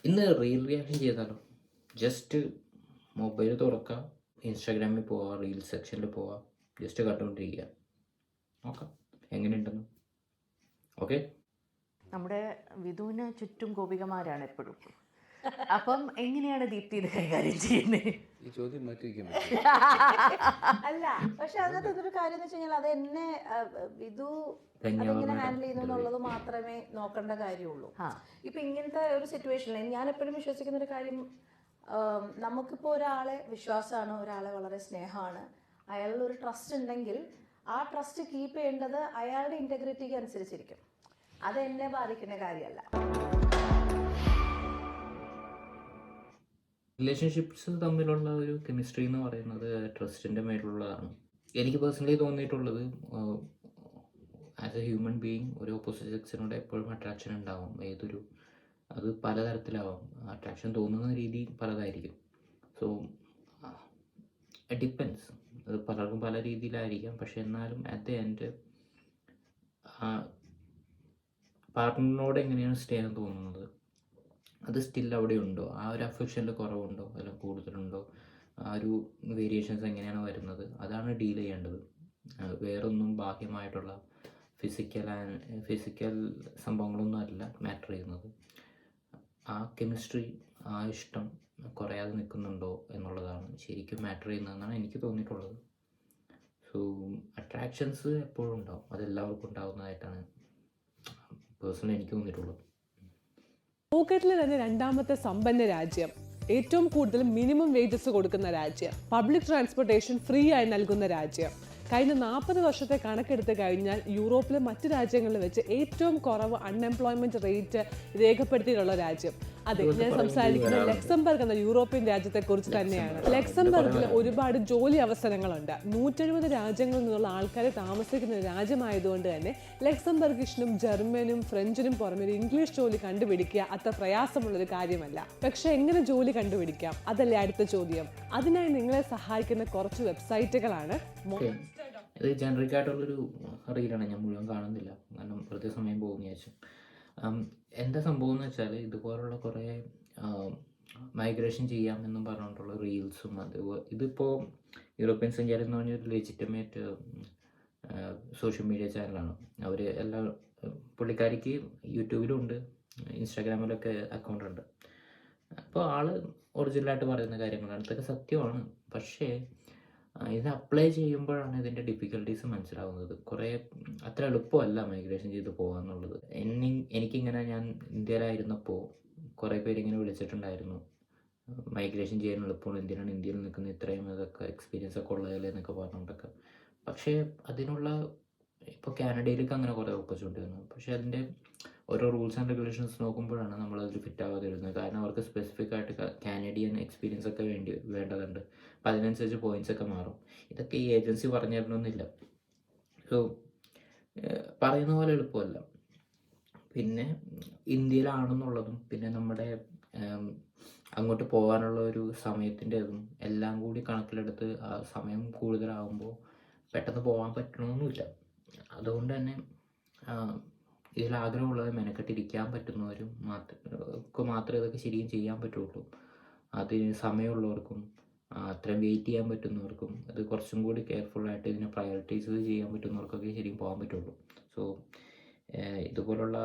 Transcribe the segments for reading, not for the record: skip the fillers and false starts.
ഇന്ന് reel reaction ചെയ്താലോ? Just mobile തുറക്കുക, ഇൻസ്റ്റാഗ്രാമിൽ പോവുക, റീൽസ് സെക്ഷനിൽ പോവുക, ജസ്റ്റ് കണ്ടുകൊണ്ടിരിക്കുക. നോക്കാം എങ്ങനെയുണ്ടെന്ന്. ഓക്കെ. നമ്മുടെ വിധുവിന് ചുറ്റും ഗോപികമാരാണ് എപ്പോഴും. അപ്പം എങ്ങനെയാണ് ദീപ്തി ഇത് കൈകാര്യം ചെയ്യുന്നത്? ഈ ചോദ്യം മാറ്റിവെക്കാൻ അല്ല, പക്ഷെ അതിനകത്ത് ഇതൊരു കാര്യം എന്ന് വെച്ച് കഴിഞ്ഞാൽ അത് എന്നെ വിധു അതെങ്ങനെ ഹാൻഡിൽ ചെയ്യുന്നു എന്നുള്ളത് മാത്രമേ നോക്കേണ്ട കാര്യമുള്ളൂ. ഇപ്പൊ ഇങ്ങനത്തെ ഒരു സിറ്റുവേഷനിൽ ഞാൻ എപ്പോഴും വിശ്വസിക്കുന്ന ഒരു കാര്യം, നമുക്കിപ്പോൾ ഒരാളെ വിശ്വാസമാണ്, ഒരാളെ വളരെ സ്നേഹമാണ്, അയാളിൽ ഒരു ട്രസ്റ്റ് ഉണ്ടെങ്കിൽ ആ ട്രസ്റ്റ് കീപ്പ് ചെയ്യേണ്ടത് അയാളുടെ ഇന്റഗ്രിറ്റിക്ക് അനുസരിച്ചിരിക്കും. അത് എന്നെ ബാധിക്കുന്ന കാര്യമല്ല. റിലേഷൻഷിപ്സ് തമ്മിലുള്ള ഒരു കെമിസ്ട്രി എന്ന് പറയുന്നത് ട്രസ്റ്റിൻ്റെ മേലുള്ളതാണ്. എനിക്ക് പേഴ്സണലി തോന്നിയിട്ടുള്ളത്, ആസ് എ ഹ്യൂമൻ ബീയിങ് ഒരു ഓപ്പോസിറ്റ് സെക്സിനോട് എപ്പോഴും അട്രാക്ഷൻ ഉണ്ടാവും. അത് പലതരത്തിലാവാം. അട്രാക്ഷൻ തോന്നുന്ന രീതി പലതായിരിക്കും. സോ ഡിപ്പെൻസ്, അത് പലർക്കും പല രീതിയിലായിരിക്കാം. പക്ഷെ എന്നാലും അറ്റ് ദ എൻഡ് പാർട്ട്ണറിനോട് എങ്ങനെയാണ് സ്നേഹം തോന്നുന്നത്, അത് സ്റ്റിൽ അവിടെ ഉണ്ടോ, ആ ഒരു അഫെക്ഷനിൽ കുറവുണ്ടോ അല്ല കൂടുതലുണ്ടോ, ആ ഒരു വേരിയേഷൻസ് എങ്ങനെയാണ് വരുന്നത്, അതാണ് ഡീൽ ചെയ്യേണ്ടത്. വേറൊന്നും ബാഹ്യമായിട്ടുള്ള ഫിസിക്കൽ സംഭവങ്ങളൊന്നും അല്ല മാറ്റർ ചെയ്യുന്നത്. ആ കെമിസ്ട്രി, ആ ഇഷ്ടം കുറയാതെ നിൽക്കുന്നുണ്ടോ എന്നുള്ളതാണ് ശരിക്കും മാറ്റർ ചെയ്യുന്നതെന്നാണ് എനിക്ക് തോന്നിയിട്ടുള്ളത്. സോ അട്രാക്ഷൻസ് എപ്പോഴും ഉണ്ടാവും, അതെല്ലാവർക്കും ഉണ്ടാകുന്നതായിട്ടാണ് പേഴ്സണലി എനിക്ക് തോന്നിയിട്ടുള്ളത്. ലോകത്തിലെ തന്നെ രണ്ടാമത്തെ സമ്പന്ന രാജ്യം, ഏറ്റവും കൂടുതൽ മിനിമം വേജസ് കൊടുക്കുന്ന രാജ്യം, പബ്ലിക് ട്രാൻസ്പോർട്ടേഷൻ ഫ്രീ ആയി നൽകുന്ന രാജ്യം, കഴിഞ്ഞ 40 വർഷത്തെ കണക്കെടുത്ത് കഴിഞ്ഞാൽ യൂറോപ്പിലെ മറ്റ് രാജ്യങ്ങളിൽ വെച്ച് ഏറ്റവും കുറവ് അൺഎംപ്ലോയ്മെന്റ് റേറ്റ് രേഖപ്പെടുത്തിയിട്ടുള്ള രാജ്യം. അതെ, ഞാൻ സംസാരിക്കുന്നത് ലക്സംബർഗ് എന്ന യൂറോപ്യൻ രാജ്യത്തെ കുറിച്ച് തന്നെയാണ്. ലക്സംബർഗിൽ ഒരുപാട് ജോലി അവസരങ്ങളുണ്ട്. 170 രാജ്യങ്ങളിൽ നിന്നുള്ള ആൾക്കാരെ താമസിക്കുന്ന രാജ്യമായതുകൊണ്ട് തന്നെ ലക്സംബർഗിഷിനും ജർമ്മനും ഫ്രഞ്ചിനും പുറമെ ഒരു ഇംഗ്ലീഷ് ജോലി കണ്ടുപിടിക്കുക അത്ര പ്രയാസമുള്ളൊരു കാര്യമല്ല. പക്ഷെ എങ്ങനെ ജോലി കണ്ടുപിടിക്കാം, അതല്ലേ അടുത്ത ചോദ്യം. അതിനായി നിങ്ങളെ സഹായിക്കുന്ന കുറച്ച് വെബ്സൈറ്റുകളാണ്. ഇത് ജനറിക് ആയിട്ടുള്ളൊരു റീലാണ്, ഞാൻ മുഴുവൻ കാണുന്നില്ല കാരണം വെറുതെ സമയം പോകുന്ന ശേഷം. എന്താ സംഭവം എന്ന് വെച്ചാൽ, ഇതുപോലുള്ള കുറേ മൈഗ്രേഷൻ ചെയ്യാമെന്നും പറഞ്ഞിട്ടുള്ള റീൽസും ഇതിപ്പോൾ യൂറോപ്യൻ സഞ്ചാരം എന്ന് പറഞ്ഞൊരു ലെജിറ്റമേറ്റ് സോഷ്യൽ മീഡിയ ചാനലാണ്. അവർ പുള്ളിക്കാരിക്ക് യൂട്യൂബിലും ഉണ്ട്, ഇൻസ്റ്റാഗ്രാമിലൊക്കെ അക്കൗണ്ട് ഉണ്ട്. അപ്പോൾ ആൾ ഒറിജിനലായിട്ട് പറയുന്ന കാര്യങ്ങളാണ്, ഇതൊക്കെ സത്യമാണ്. പക്ഷേ ഇത് അപ്ലൈ ചെയ്യുമ്പോഴാണ് ഇതിൻ്റെ ഡിഫിക്കൽട്ടീസ് മനസ്സിലാവുന്നത്. അത്ര എളുപ്പമല്ല മൈഗ്രേഷൻ ചെയ്ത് പോകുക എന്നുള്ളത്. എനിക്കിങ്ങനെ, ഞാൻ ഇന്ത്യയിലായിരുന്നപ്പോൾ കുറേ പേരിങ്ങനെ വിളിച്ചിട്ടുണ്ടായിരുന്നു, മൈഗ്രേഷൻ ചെയ്യാൻ എളുപ്പമാണ്, എന്തിനാണ് ഇന്ത്യയിൽ നിൽക്കുന്നത്, ഇത്രയും ഇതൊക്കെ എക്സ്പീരിയൻസ് ഒക്കെ ഉള്ളതല്ലേ എന്നൊക്കെ പറഞ്ഞിട്ടൊക്കെ. പക്ഷേ അതിനുള്ള ഇപ്പോൾ കാനഡയിലേക്ക് അങ്ങനെ കുറേ ഓപ്പർച്യൂണിറ്റി വന്നു. പക്ഷേ അതിൻ്റെ ഓരോ റൂൾസ് ആൻഡ് റെഗുലേഷൻസ് നോക്കുമ്പോഴാണ് നമ്മളതിൽ ഫിറ്റ് ആവാതെ വരുന്നത്. കാരണം അവർക്ക് സ്പെസിഫിക് ആയിട്ട് കാനഡിയൻ എക്സ്പീരിയൻസ് ഒക്കെ വേണ്ടതുണ്ട്. അപ്പോൾ അതിനനുസരിച്ച് പോയിൻറ്റ്സ് ഒക്കെ മാറും. ഇതൊക്കെ ഈ ഏജൻസി പറഞ്ഞു തരണമെന്നില്ല. സോ പറയുന്ന പോലെ എളുപ്പമല്ല. പിന്നെ ഇന്ത്യയിലാണെന്നുള്ളതും പിന്നെ നമ്മുടെ അങ്ങോട്ട് പോകാനുള്ള ഒരു സമയത്തിൻ്റെതും എല്ലാം കൂടി കണക്കിലെടുത്ത് ആ സമയം കൂടുതലാകുമ്പോൾ പെട്ടെന്ന് പോകാൻ പറ്റണമെന്നില്ല. അതുകൊണ്ട് തന്നെ ഇതിൽ ആഗ്രഹമുള്ളത് മെനക്കെട്ടിരിക്കാൻ പറ്റുന്നവരും മാത്രമേ ഇതൊക്കെ ശരിക്കും ചെയ്യാൻ പറ്റുള്ളൂ. അതിന് സമയമുള്ളവർക്കും അത്രയും വെയിറ്റ് ചെയ്യാൻ പറ്റുന്നവർക്കും അത് കുറച്ചും കൂടി കെയർഫുള്ളായിട്ട് ഇതിനെ പ്രയോറിറ്റൈസ് ചെയ്യാൻ പറ്റുന്നവർക്കൊക്കെ ശരിക്കും പോകാൻ പറ്റുള്ളൂ. സോ ഇതുപോലുള്ള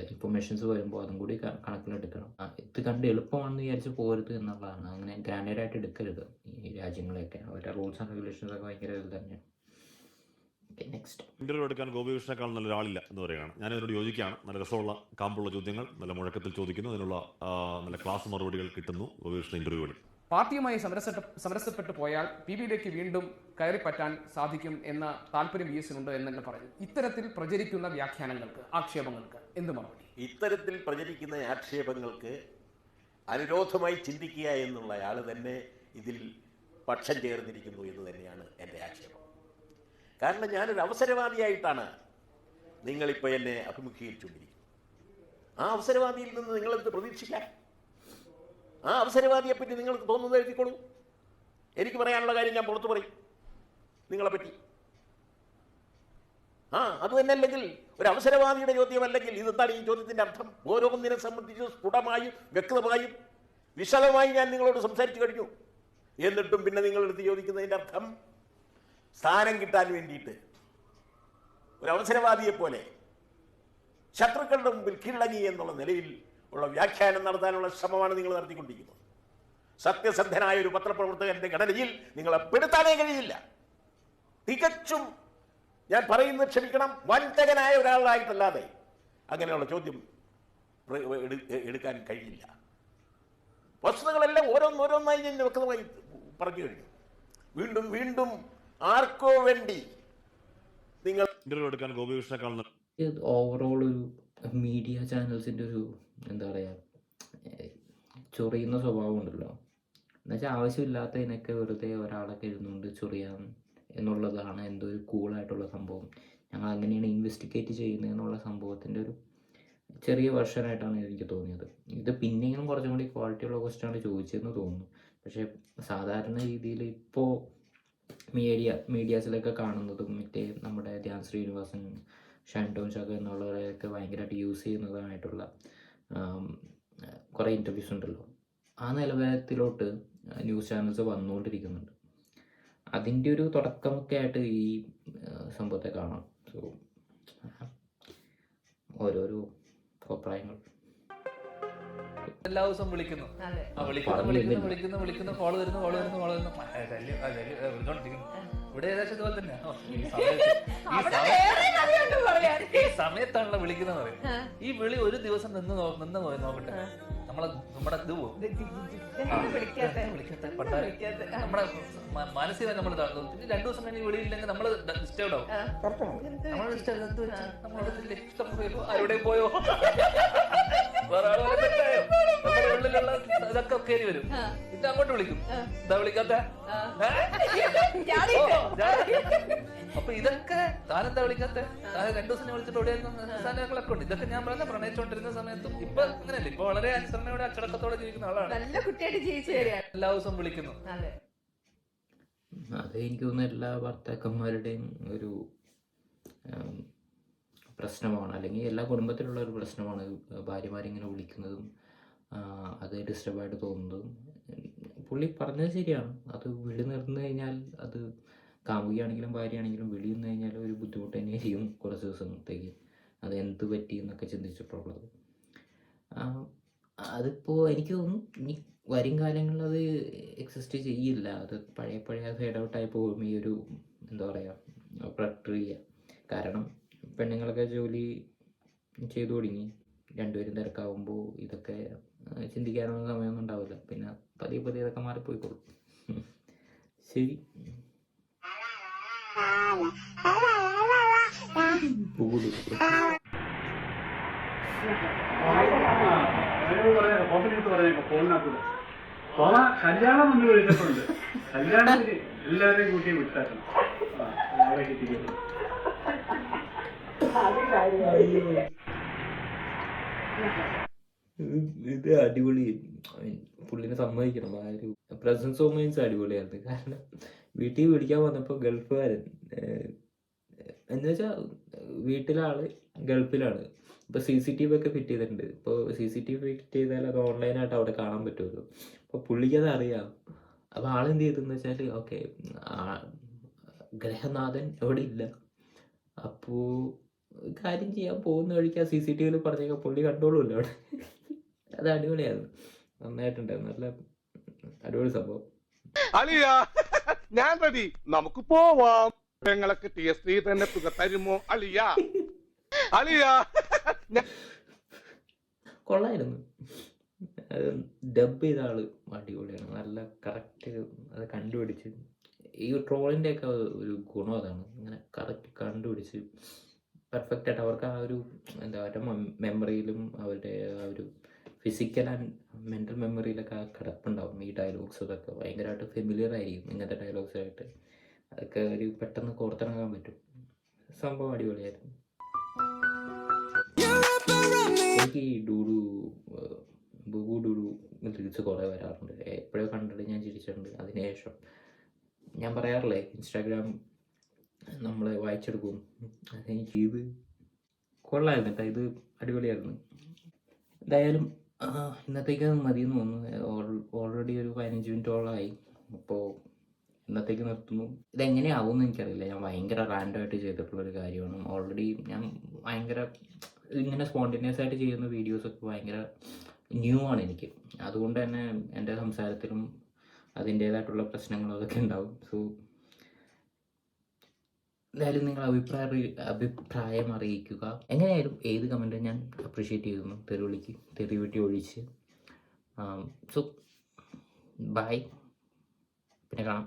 ഇൻഫർമേഷൻസ് വരുമ്പോൾ അതും കൂടി കണക്കിലെടുക്കണം. ഇത് കണ്ട് എളുപ്പമാണെന്ന് വിചാരിച്ച് പോരുത് എന്നുള്ളതാണ്. അങ്ങനെ ഗ്രാൻഡായിട്ട് എടുക്കരുത് ഈ രാജ്യങ്ങളെയൊക്കെ. അവരുടെ റൂൾസ് ആൻഡ് റെഗുലേഷൻസ് ഒക്കെ ഭയങ്കര ഇത് തന്നെയാണ്. ഇന്റർവ്യൂ എടുക്കാൻ ഗോപികൃഷ്ണനേക്കാൾ നല്ലൊരാളില്ല എന്ന് പറയുകയാണ്. ഞാൻ ഇതിനോട് യോജിക്കുകയാണ്. നല്ല രസമുള്ള കാമ്പുള്ള ചോദ്യങ്ങൾ നല്ല മുഴക്കത്തിൽ ചോദിക്കുന്നു, അതിനുള്ള നല്ല ക്ലാസ് മറുപടികൾ കിട്ടുന്നു ഗോപികൃഷ്ണൻ ഇന്റർവ്യൂകളിൽ. പാർട്ടിയുമായി സമരസപ്പെട്ടു പോയാൽ PBയിലേക്ക് വീണ്ടും കയറിപ്പറ്റാൻ സാധിക്കും എന്ന താല്പര്യം VS ഉണ്ട് എന്ന് പറഞ്ഞു. ഇത്തരത്തിൽ പ്രചരിക്കുന്ന വ്യാഖ്യാനങ്ങൾക്ക്, ആക്ഷേപങ്ങൾക്ക് എന്ത് മറുപടി? ഇത്തരത്തിൽ പ്രചരിക്കുന്ന ആക്ഷേപങ്ങൾക്ക് അനുരോധമായി ചിന്തിക്കുക എന്നുള്ള ആൾ തന്നെ ഇതിൽ പക്ഷം ചേർന്നിരിക്കുന്നു എന്ന് തന്നെയാണ് എൻ്റെ ആക്ഷേപം. കാരണം ഞാനൊരു അവസരവാദിയായിട്ടാണ് നിങ്ങളിപ്പോൾ എന്നെ അഭിമുഖീകരിച്ചുകൊണ്ടിരിക്കുന്നത്. ആ അവസരവാദിയിൽ നിന്ന് നിങ്ങളെന്ത് പ്രതീക്ഷിക്കാം? ആ അവസരവാദിയെപ്പറ്റി നിങ്ങൾക്ക് തോന്നുന്നത് എഴുതിക്കോളൂ. എനിക്ക് പറയാനുള്ള കാര്യം ഞാൻ പുറത്തു പറയും നിങ്ങളെപ്പറ്റി. അത് തന്നെ. അല്ലെങ്കിൽ ഒരു അവസരവാദിയുടെ ചോദ്യമല്ലെങ്കിൽ ഇതെന്താണ് ഈ ചോദ്യത്തിൻ്റെ അർത്ഥം? ഓരോന്നിനെ സംബന്ധിച്ച് സ്ഫുടമായും വ്യക്തമായും വിശദമായി ഞാൻ നിങ്ങളോട് സംസാരിച്ചു കഴിഞ്ഞു. എന്നിട്ടും പിന്നെ നിങ്ങളെടുത്ത് ചോദിക്കുന്നതിൻ്റെ അർത്ഥം സ്ഥാനം കിട്ടാൻ വേണ്ടിയിട്ട് ഒരു അവസരവാദിയെ പോലെ ശത്രുക്കളുടെ മുമ്പിൽ കീഴടങ്ങി എന്നുള്ള നിലയിൽ ഉള്ള വ്യാഖ്യാനം നടത്താനുള്ള ശ്രമമാണ് നിങ്ങൾ നടത്തിക്കൊണ്ടിരിക്കുന്നത്. സത്യസന്ധനായ ഒരു പത്രപ്രവർത്തകന്റെ ഘടനയിൽ നിങ്ങളെ പെടുത്താനേ കഴിയില്ല. തികച്ചും, ഞാൻ പറയുന്നത് ക്ഷമിക്കണം, വഞ്ചകനായ ഒരാളായിട്ടല്ലാതെ അങ്ങനെയുള്ള ചോദ്യം എടുക്കാൻ കഴിയില്ല. വസ്തുതകളെല്ലാം ഓരോന്നോരോന്നായി ഞാൻ വ്യക്തമായി പറഞ്ഞു കഴിഞ്ഞു. വീണ്ടും വീണ്ടും ആർക്കോ വേണ്ടി നിങ്ങൾ ഇന്റർവ്യൂ എടുക്കാൻ ഗോപികൃഷ്ണനേക്കാൾ ഓവറോൾ ഒരു മീഡിയ ചാനൽസിൻ്റെ ഒരു എന്താ പറയുക ചൊറിയുന്ന സ്വഭാവം ഉണ്ടല്ലോ. എന്നുവെച്ചാൽ ആവശ്യമില്ലാത്തതിനൊക്കെ വെറുതെ ഒരാളൊക്കെ ഇരുന്നുകൊണ്ട് ചൊറിയാം എന്നുള്ളതാണ് എന്തോ ഒരു കൂളായിട്ടുള്ള സംഭവം. ഞങ്ങൾ അങ്ങനെയാണ് ഇൻവെസ്റ്റിഗേറ്റ് ചെയ്യുന്നത് എന്നുള്ള സംഭവത്തിൻ്റെ ഒരു ചെറിയ വെർഷനായിട്ടാണ് എനിക്ക് തോന്നിയത്. ഇത് പിന്നെയും കുറച്ചും കൂടി ക്വാളിറ്റിയുള്ള ക്വസ്റ്റ്യനാണ് ചോദിച്ചതെന്ന് തോന്നുന്നു. പക്ഷേ സാധാരണ രീതിയിൽ ഇപ്പോൾ മീഡിയാസിലൊക്കെ കാണുന്നതും മറ്റേ നമ്മുടെ ധ്യാൻ ശ്രീനിവാസൻ, ഷൈൻ ടോം ചാക്കോ എന്നുള്ളവരെയൊക്കെ ഭയങ്കരമായിട്ട് യൂസ് ചെയ്യുന്നതായിട്ടുള്ള കുറേ ഇൻ്റർവ്യൂസ് ഉണ്ടല്ലോ. ആ നിലവാരത്തിലോട്ട് ന്യൂസ് ചാനൽസ് വന്നുകൊണ്ടിരിക്കുന്നുണ്ട്. അതിൻ്റെ ഒരു തുടക്കമൊക്കെ ആയിട്ട് ഈ സംഭവത്തെ കാണാം. സോ ഓരോരോ അഭിപ്രായങ്ങൾ. എല്ലാ ദിവസവും വിളിക്കുന്നു, വിളിക്കുന്നു, കോള് വരുന്നു. ഇവിടെ ഏകദേശം ഇതുപോലെ തന്നെ ഈ സമയത്താണല്ലോ വിളിക്കുന്നത് പറയും. ഈ വിളി ഒരു ദിവസം നിന്ന് പോയി നോക്കട്ടെ, നമ്മുടെ ഇത് പോകും. നമ്മുടെ മനസ്സിൽ നമ്മൾ താഴ്ന്നു. പിന്നെ 2 ദിവസം കഴിഞ്ഞ് വിളിയില്ലെങ്കിൽ നമ്മൾ ഡിസ്റ്റർബ് ആവും. ആരുടെയും പോയോ, വേറെ ആളുകളെ തെറ്റായോ, നമ്മുടെ ഉള്ളിലുള്ള ഇതൊക്കെ കയറി വരും. ഇത് അങ്ങോട്ട് വിളിക്കും, എന്താ വിളിക്കാത്ത? അപ്പൊ ഇതൊക്കെ താനെന്താ വിളിക്കാത്ത? 2 ദിവസം വിളിച്ചിട്ട് ഓടിയായിരുന്നു സാധനങ്ങളൊക്കെ ഉണ്ട്. ഇതൊക്കെ ഞാൻ പറഞ്ഞ പ്രണയിച്ചുകൊണ്ടിരുന്ന സമയത്തും. ഇപ്പൊ അങ്ങനെയല്ല, ഇപ്പൊ വളരെ അനുസരണയോടെ അച്ചടക്കത്തോടെ ജീവിക്കുന്ന ആളാണ്. എല്ലാ ദിവസവും വിളിക്കുന്നു. അത് എനിക്ക് തോന്നുന്നു എല്ലാ ഭർത്താക്കന്മാരുടെയും ഒരു പ്രശ്നമാണ്, അല്ലെങ്കിൽ എല്ലാ കുടുംബത്തിലുള്ള ഒരു പ്രശ്നമാണ് ഭാര്യമാരിങ്ങനെ വിളിക്കുന്നതും അത് ഡിസ്റ്റർബായിട്ട് തോന്നുന്നതും. പുള്ളി പറഞ്ഞത് ശരിയാണ്. അത് വിളി നിർന്നു കഴിഞ്ഞാൽ അത് കാമുകിയാണെങ്കിലും ഭാര്യയാണെങ്കിലും വിളി നിന്ന് കഴിഞ്ഞാൽ ഒരു ബുദ്ധിമുട്ട് തന്നെയായിരിക്കും കുറച്ച് ദിവസത്തേക്ക്. അത് എന്ത് പറ്റി എന്നൊക്കെ ചിന്തിച്ചിട്ടുള്ളത്. അതിപ്പോൾ എനിക്ക് തോന്നുന്നു ഇനി വരും കാലങ്ങളിൽ അത് എക്സിസ്റ്റ് ചെയ്യില്ല. അത് പഴയ ഫേഡ് ഔട്ടായി പോകും ഈ ഒരു എന്താ പറയുക പ്രക്രിയ. കാരണം പെണ്ണുങ്ങളൊക്കെ ജോലി ചെയ്തു തുടങ്ങി, രണ്ടുപേരും തിരക്കാവുമ്പോൾ ഇതൊക്കെ ചിന്തിക്കാനുള്ള സമയമൊന്നും ഉണ്ടാവില്ല. പിന്നെ പതിയെ ഇതൊക്കെ മാറിപ്പോയിക്കോളും. ശരി. കല്യാണം ഒന്ന് വിളിച്ചിട്ടുണ്ട്. കല്യാണത്തിന് എല്ലാവരെയും കൂട്ടി വിട്ടാക്കണം. ഇത് അടിപൊളി. പുള്ളിനെ സമ്മതിക്കണം. ആ ഒരു പ്രസൻസ് ഓഫ് മൈൻഡ്സ് അടിപൊളിയായിരുന്നു. കാരണം വീട്ടിൽ വിളിക്കാൻ വന്നപ്പോൾ ഗൾഫുകാരൻ എന്ന് വെച്ചാൽ വീട്ടിലെ ആള് ഗൾഫിലാണ്. ഇപ്പോൾ CCTV ഒക്കെ ഫിറ്റ് ചെയ്തിട്ടുണ്ട്. ഇപ്പോൾ CCTV ഫിറ്റ് ചെയ്താൽ അത് ഓൺലൈനായിട്ട് അവിടെ കാണാൻ പറ്റുമല്ലോ. അപ്പോൾ പുള്ളിക്കത് അറിയാം. അപ്പോൾ ആളെന്ത് ചെയ്തെന്ന് വെച്ചാൽ ഓക്കെ ഗ്രഹനാഥൻ അവിടെ ഇല്ല, അപ്പോൾ കാര്യം ചെയ്യാൻ പോകുന്ന വഴിക്ക് ആ CCTVയിൽ പറഞ്ഞേക്കാം പുള്ളി കണ്ടോളൂല്ലോ അവിടെ. അത് അടിപൊളിയായിരുന്നു, നന്നായിട്ടുണ്ടായിരുന്നു, നല്ല അടിപൊളി സംഭവം. അലിയ ഞാൻ റെഡി, നമുക്ക് പോവാം. ഞങ്ങൾക്ക് TST തന്നെ തുക തരുമോ അലിയ? അലിയ കൊള്ളായിരുന്നു. അത് ഡബ് ചെയ്ത ആള് അടിപൊളിയാണ്, നല്ല കറക്റ്റ് അത് കണ്ടുപിടിച്ച്. ഈ ട്രോളിൻ്റെ ഒക്കെ ഒരു ഗുണം അതാണ്, ഇങ്ങനെ കറക്റ്റ് കണ്ടുപിടിച്ച് പെർഫെക്റ്റ് ആയിട്ട് അവർക്ക് ആ ഒരു എന്താ അവരുടെ മെമ്മറിയിലും അവരുടെ ആ ഒരു ഫിസിക്കൽ ആൻഡ് മെൻ്റൽ മെമ്മറിയിലൊക്കെ ആ കിടപ്പുണ്ടാവും. ഈ ഡയലോഗ്സ് അതൊക്കെ ഭയങ്കരമായിട്ട് ഫെമിലിയർ ആയിരിക്കും ഇങ്ങനത്തെ ഡയലോഗ്സായിട്ട്. അതൊക്കെ ഒരു പെട്ടെന്ന് കോർത്തിണങ്ങാൻ പറ്റും. സംഭവം അടിപൊളിയായിരുന്നു. എനിക്ക് ഈ ബുഗു ഡൂഡു റീൽസ് കുറേ വരാറുണ്ട്. എപ്പോഴോ കണ്ടിട്ട് ഞാൻ ചിരിച്ചിട്ടുണ്ട്. അതിനുശേഷം ഞാൻ പറയാറില്ലേ ഇൻസ്റ്റാഗ്രാം നമ്മളെ വായിച്ചെടുക്കും. എനിക്ക് ഇത് കൊള്ളായിരുന്നു കേട്ടോ, ഇത് അടിപൊളിയായിരുന്നു. എന്തായാലും ഇന്നത്തേക്ക് മതിയെന്ന് തോന്നുന്നു. ഓൾറെഡി ഒരു 15 മിനിറ്റോളമായി. അപ്പോൾ ഇന്നത്തേക്ക് നിർത്തുന്നു. ഇതെങ്ങനെയാവും എന്ന് എനിക്കറിയില്ല. ഞാൻ ഭയങ്കര റാൻഡമായിട്ട് ചെയ്തിട്ടുള്ളൊരു കാര്യമാണ്. ഓൾറെഡി ഞാൻ ഭയങ്കര ഇങ്ങനെ സ്പോണ്ടേനിയസ് ആയിട്ട് ചെയ്യുന്ന വീഡിയോസൊക്കെ ഭയങ്കര ന്യൂ ആണ് എനിക്ക്. അതുകൊണ്ട് തന്നെ എൻ്റെ സംസാരത്തിലും അതിൻ്റേതായിട്ടുള്ള പ്രശ്നങ്ങളും അതൊക്കെ ഉണ്ടാവും. സോ എന്തായാലും നിങ്ങൾ അഭിപ്രായം അറിയിക്കുക. എങ്ങനെയായാലും ഏത് കമൻറ്റും ഞാൻ അപ്രീഷിയേറ്റ് ചെയ്യുന്നു, തെറിവിട്ടി ഒഴിച്ച്. സോ ബൈ, പിന്നെ കാണാം.